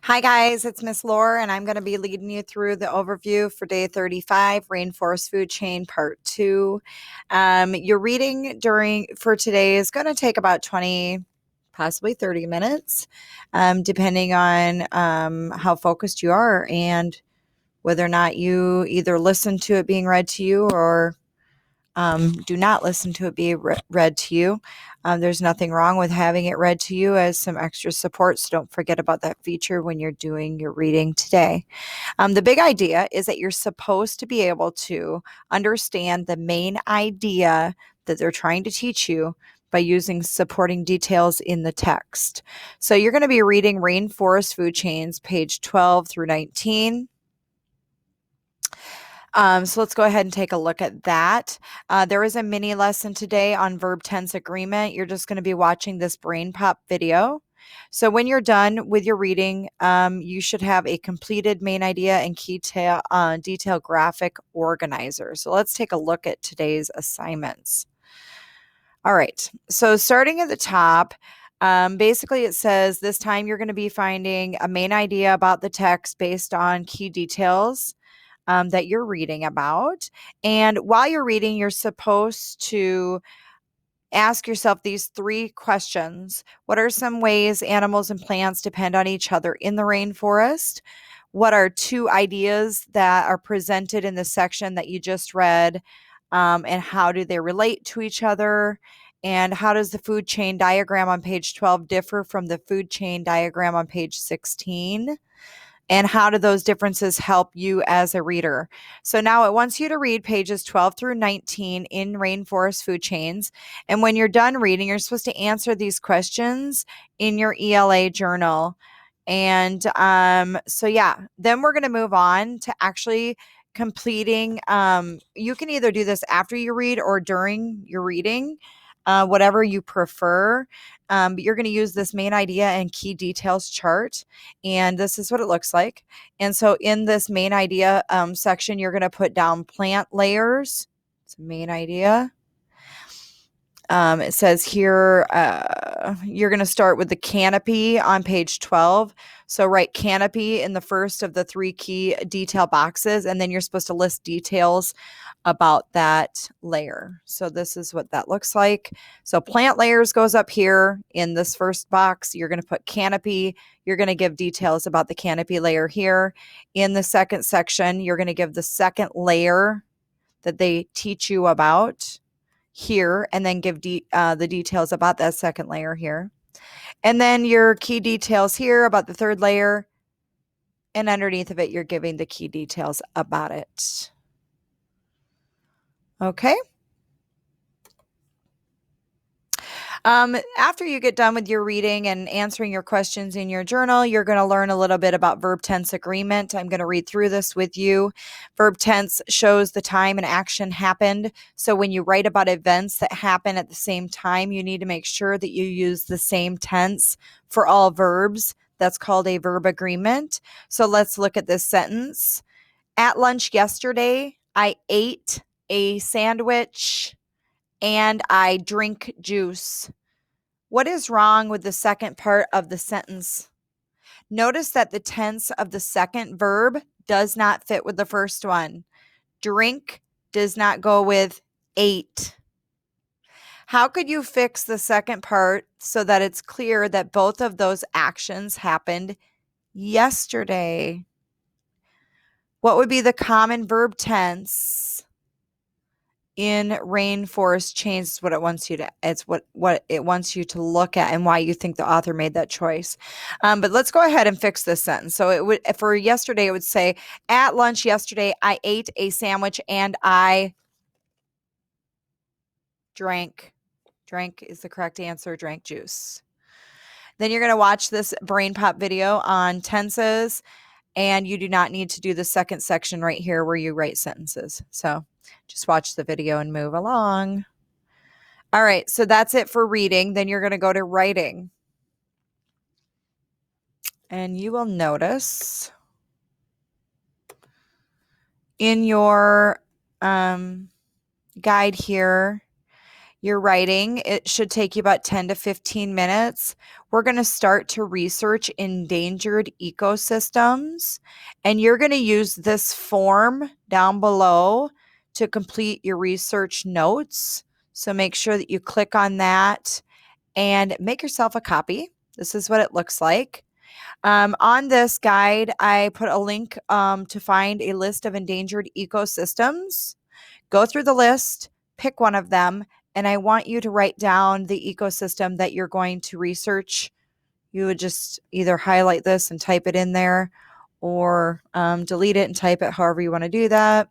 Hi guys, it's Miss Lohr, and I'm going to be leading you through the overview for day 35, Rainforest Food Chain Part 2. Your reading for today is going to take about 20, possibly 30 minutes, depending on how focused you are and whether or not you either listen to it being read to you or do not listen to it be read to you. There's nothing wrong with having it read to you as some extra support, so don't forget about that feature when you're doing your reading today. The big idea is that you're supposed to be able to understand the main idea that they're trying to teach you by using supporting details in the text. So you're going to be reading Rainforest Food Chains, page 12 through 19. So let's go ahead and take a look at that. There is a mini lesson today on verb tense agreement. You're just going to be watching this brain pop video. So when you're done with your reading, you should have a completed main idea and key detail graphic organizer. So let's take a look at today's assignments. All right, so starting at the top, basically it says this time you're going to be finding a main idea about the text based on key details that you're reading about. And while you're reading, you're supposed to ask yourself these three questions. What are some ways animals and plants depend on each other in the rainforest? What are two ideas that are presented in the section that you just read? And how do they relate to each other? And how does the food chain diagram on page 12 differ from the food chain diagram on page 16? And how do those differences help you as a reader? So now it wants you to read pages 12 through 19 in Rainforest Food Chains. And when you're done reading, you're supposed to answer these questions in your ELA journal. And so, yeah, then we're going to move on to actually completing. You can either do this after you read or during your reading, whatever you prefer. But you're going to use this main idea and key details chart. And this is what it looks like. And so in this main idea section, you're going to put down plant layers. It's a main idea. It says here, you're going to start with the canopy on page 12. So write canopy in the first of the three key detail boxes, and then you're supposed to list details about that layer. So this is what that looks like. So plant layers goes up here in this first box. You're going to put canopy. You're going to give details about the canopy layer here. In the second section, you're going to give the second layer that they teach you about here, and then give the details about that second layer here. And then your key details here about the third layer, and underneath of it, you're giving the key details about it. Okay. After you get done with your reading and answering your questions in your journal, you're going to learn a little bit about verb tense agreement. I'm going to read through this with you. Verb tense shows the time and action happened. So when you write about events that happen at the same time, you need to make sure that you use the same tense for all verbs. That's called a verb agreement. So let's look at this sentence. At lunch yesterday, I ate a sandwich and I drink juice. What is wrong with the second part of the sentence? Notice that the tense of the second verb does not fit with the first one. Drink does not go with ate. How could you fix the second part so that it's clear that both of those actions happened yesterday? What would be the common verb tense in Rainforest Chains? Is what it wants you to, it's what it wants you to look at and why you think the author made that choice. But let's go ahead and fix this sentence. So it would, for yesterday, it would say, at lunch yesterday, I ate a sandwich and I drank is the correct answer, drank juice. Then you're going to watch this brain pop video on tenses, and you do not need to do the second section right here where you write sentences. So just watch the video and move along. All right, so that's it for reading. Then you're going to go to writing. And you will notice in your guide here, your writing, it should take you about 10 to 15 minutes. we're going to start to research endangered ecosystems. And you're going to use this form down below to complete your research notes. So make sure that you click on that and make yourself a copy. This is what it looks like. On this guide, I put a link to find a list of endangered ecosystems. Go through the list, pick one of them, and I want you to write down the ecosystem that you're going to research. You would just either highlight this and type it in there, or delete it and type it, however you want to do that.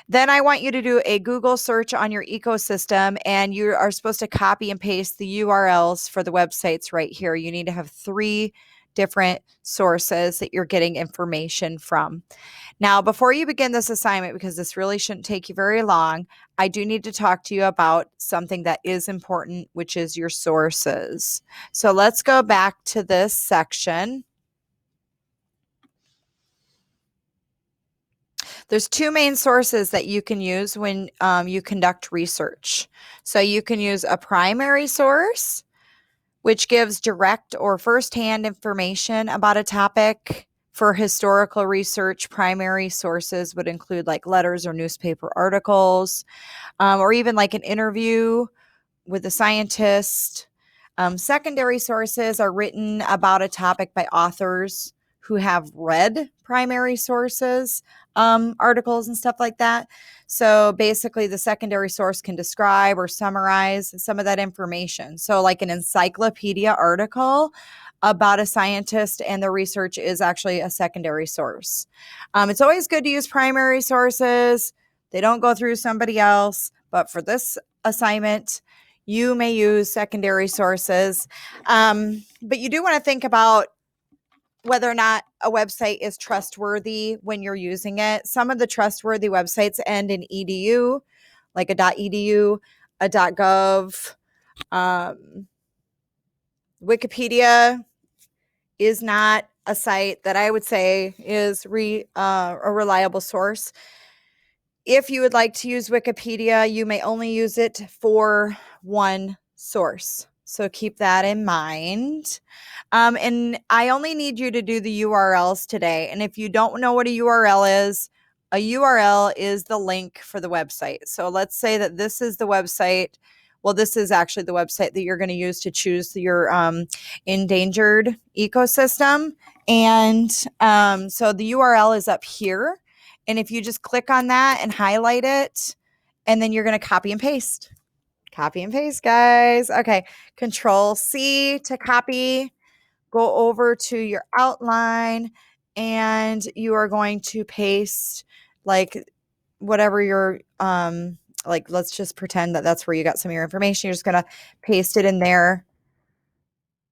Then I want you to do a Google search on your ecosystem, and you are supposed to copy and paste the URLs for the websites right here. You need to have 3 different sources that you're getting information from. Now, before you begin this assignment, because this really shouldn't take you very long, I do need to talk to you about something that is important, which is your sources. So let's go back to this section. There's 2 main sources that you can use when you conduct research. So you can use a primary source, which gives direct or firsthand information about a topic. For historical research, primary sources would include like letters or newspaper articles, or even like an interview with a scientist. Secondary sources are written about a topic by authors who have read primary sources, articles and stuff like that. So basically, the secondary source can describe or summarize some of that information. So, like an encyclopedia article about a scientist and their research is actually a secondary source. It's always good to use primary sources. They don't go through somebody else, but for this assignment, you may use secondary sources. But you do want to think about whether or not a website is trustworthy when you're using it. Some of the trustworthy websites end in edu, like a .edu, a .gov. Wikipedia is not a site that I would say is a reliable source. If you would like to use Wikipedia, you may only use it for one source. So keep that in mind. And I only need you to do the URLs today. And if you don't know what a URL is the link for the website. So let's say that this is the website. Well, this is actually the website that you're going to use to choose your endangered ecosystem. And so the URL is up here. And if you just click on that and highlight it, and then you're going to copy and paste. Copy and paste, guys. Okay. Control C to copy. Go over to your outline, and you are going to paste like whatever your like, let's just pretend that that's where you got some of your information. You're just going to paste it in there.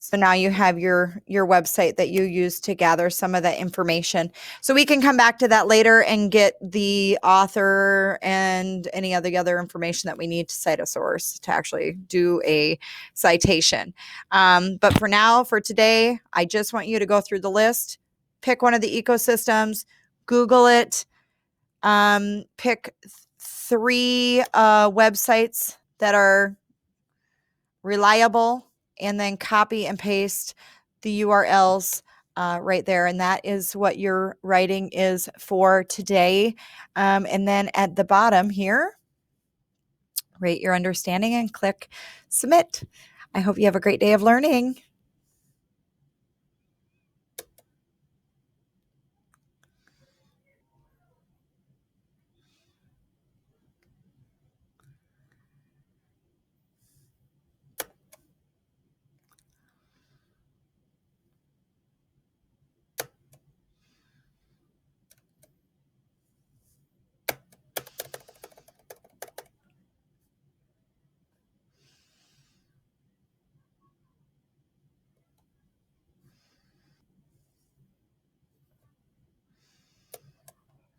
So now you have your website that you use to gather some of that information. So we can come back to that later and get the author and any other information that we need to cite a source to actually do a citation. But for now, for today, I just want you to go through the list, pick one of the ecosystems, Google it, pick 3 websites that are reliable, and then copy and paste the URLs right there. And that is what your writing is for today. And then at the bottom here, rate your understanding and click submit. I hope you have a great day of learning.